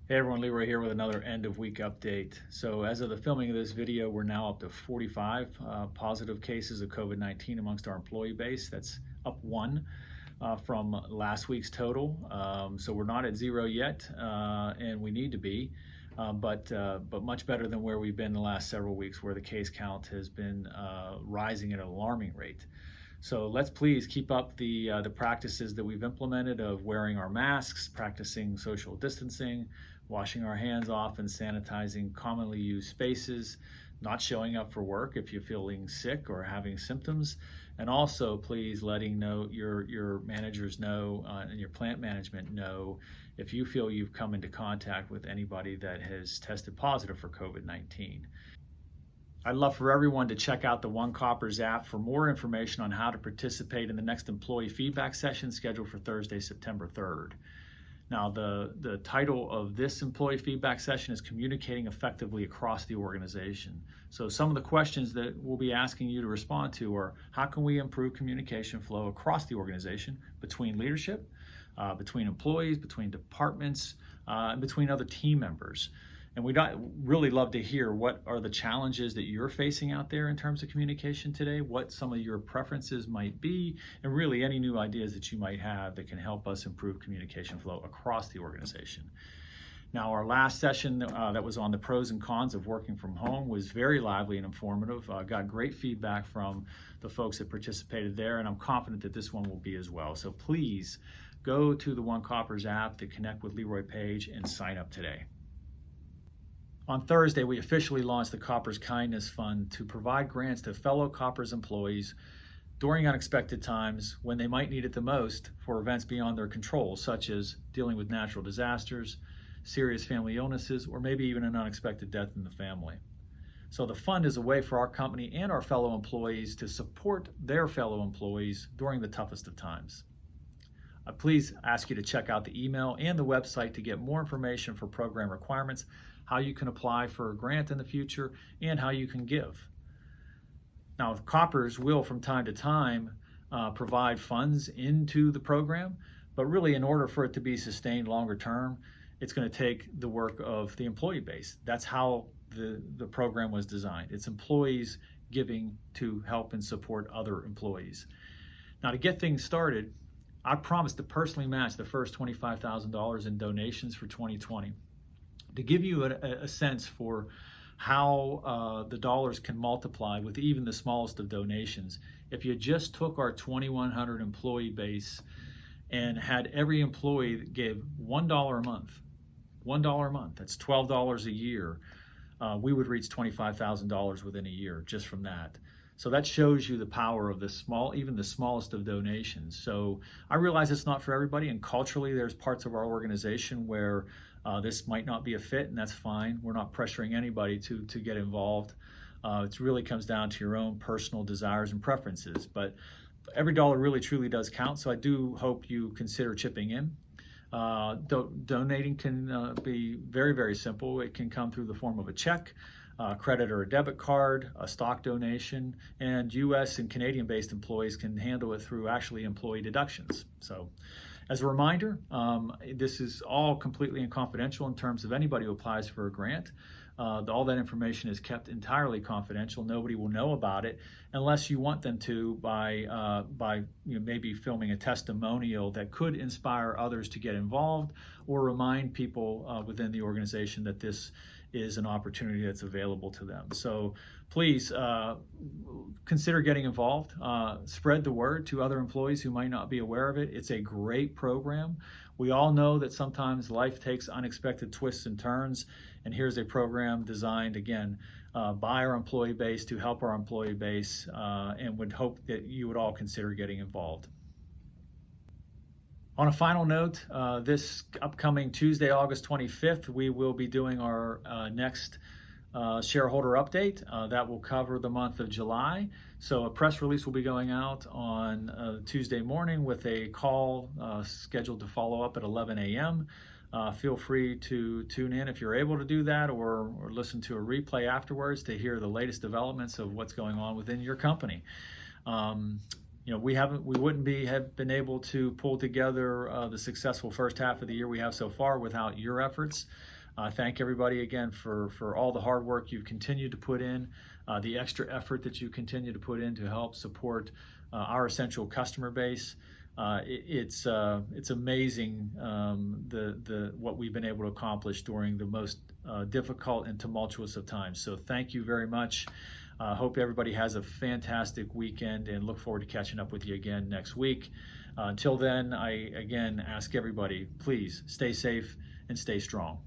Hey everyone, Leroy here with another end of week update. So as of the filming of this video, we're now up to 45 positive cases of COVID-19 amongst our employee base. That's up one from last week's total. So we're not at zero yet, and we need to be, but much better than where we've been the last several weeks, where the case count has been rising at an alarming rate. So let's please keep up the practices that we've implemented of wearing our masks, practicing social distancing, washing our hands off and sanitizing commonly used spaces, not showing up for work if you're feeling sick or having symptoms, and also please letting your managers know and your plant management know if you feel you've come into contact with anybody that has tested positive for COVID-19. I'd love for everyone to check out the Koppers app for more information on how to participate in the next employee feedback session scheduled for Thursday, September 3rd. Now, the title of this employee feedback session is Communicating Effectively Across the Organization. So some of the questions that we'll be asking you to respond to are, how can we improve communication flow across the organization, between leadership, between employees, between departments, and between other team members? And we'd really love to hear what are the challenges that you're facing out there in terms of communication today, what some of your preferences might be, and really any new ideas that you might have that can help us improve communication flow across the organization. Now, our last session that was on the pros and cons of working from home was very lively and informative. Got great feedback from the folks that participated there, and I'm confident that this one will be as well. So please go to the Koppers app to connect with Leroy page and sign up today. On Thursday, we officially launched the Koppers Kindness Fund to provide grants to fellow Koppers employees during unexpected times when they might need it the most for events beyond their control, such as dealing with natural disasters, serious family illnesses, or maybe even an unexpected death in the family. So the fund is a way for our company and our fellow employees to support their fellow employees during the toughest of times. Please ask you to check out the email and the website to get more information for program requirements, how you can apply for a grant in the future, and how you can give. Now, Koppers will from time to time provide funds into the program, but really in order for it to be sustained longer term, it's going to take the work of the employee base. That's how the program was designed. It's employees giving to help and support other employees. Now, to get things started, I promised to personally match the first $25,000 in donations for 2020. To give you a sense for how the dollars can multiply with even the smallest of donations, if you just took our 2,100 employee base and had every employee that gave $1 a month, that's $12 a year, we would reach $25,000 within a year just from that. So that shows you the power of even the smallest of donations. So I realize it's not for everybody, and culturally there's parts of our organization where this might not be a fit, and that's fine. We're not pressuring anybody to get involved. It really comes down to your own personal desires and preferences, but every dollar really truly does count, so I do hope you consider chipping in. Donating can be very, very simple. It can come through the form of a check, credit or a debit card, a stock donation, and US and Canadian-based employees can handle it through actually employee deductions. So as a reminder, this is all completely confidential in terms of anybody who applies for a grant. All that information is kept entirely confidential. Nobody will know about it unless you want them to by maybe filming a testimonial that could inspire others to get involved or remind people within the organization that this is an opportunity that's available to them. So please consider getting involved. Spread the word to other employees who might not be aware of it. It's a great program. We all know that sometimes life takes unexpected twists and turns, and here's a program designed, again, by our employee base to help our employee base, and would hope that you would all consider getting involved. On a final note, this upcoming Tuesday, August 25th, we will be doing our next shareholder update. That will cover the month of July. So a press release will be going out on Tuesday morning with a call scheduled to follow up at 11 a.m. Feel free to tune in if you're able to do that, or listen to a replay afterwards to hear the latest developments of what's going on within your company. We wouldn't have been able to pull together the successful first half of the year we have so far without your efforts. Thank everybody again for all the hard work you've continued to put in, the extra effort that you continue to put in to help support our essential customer base. It's amazing what we've been able to accomplish during the most difficult and tumultuous of times. So thank you very much. Hope everybody has a fantastic weekend and look forward to catching up with you again next week. Until then, I again ask everybody, please stay safe and stay strong.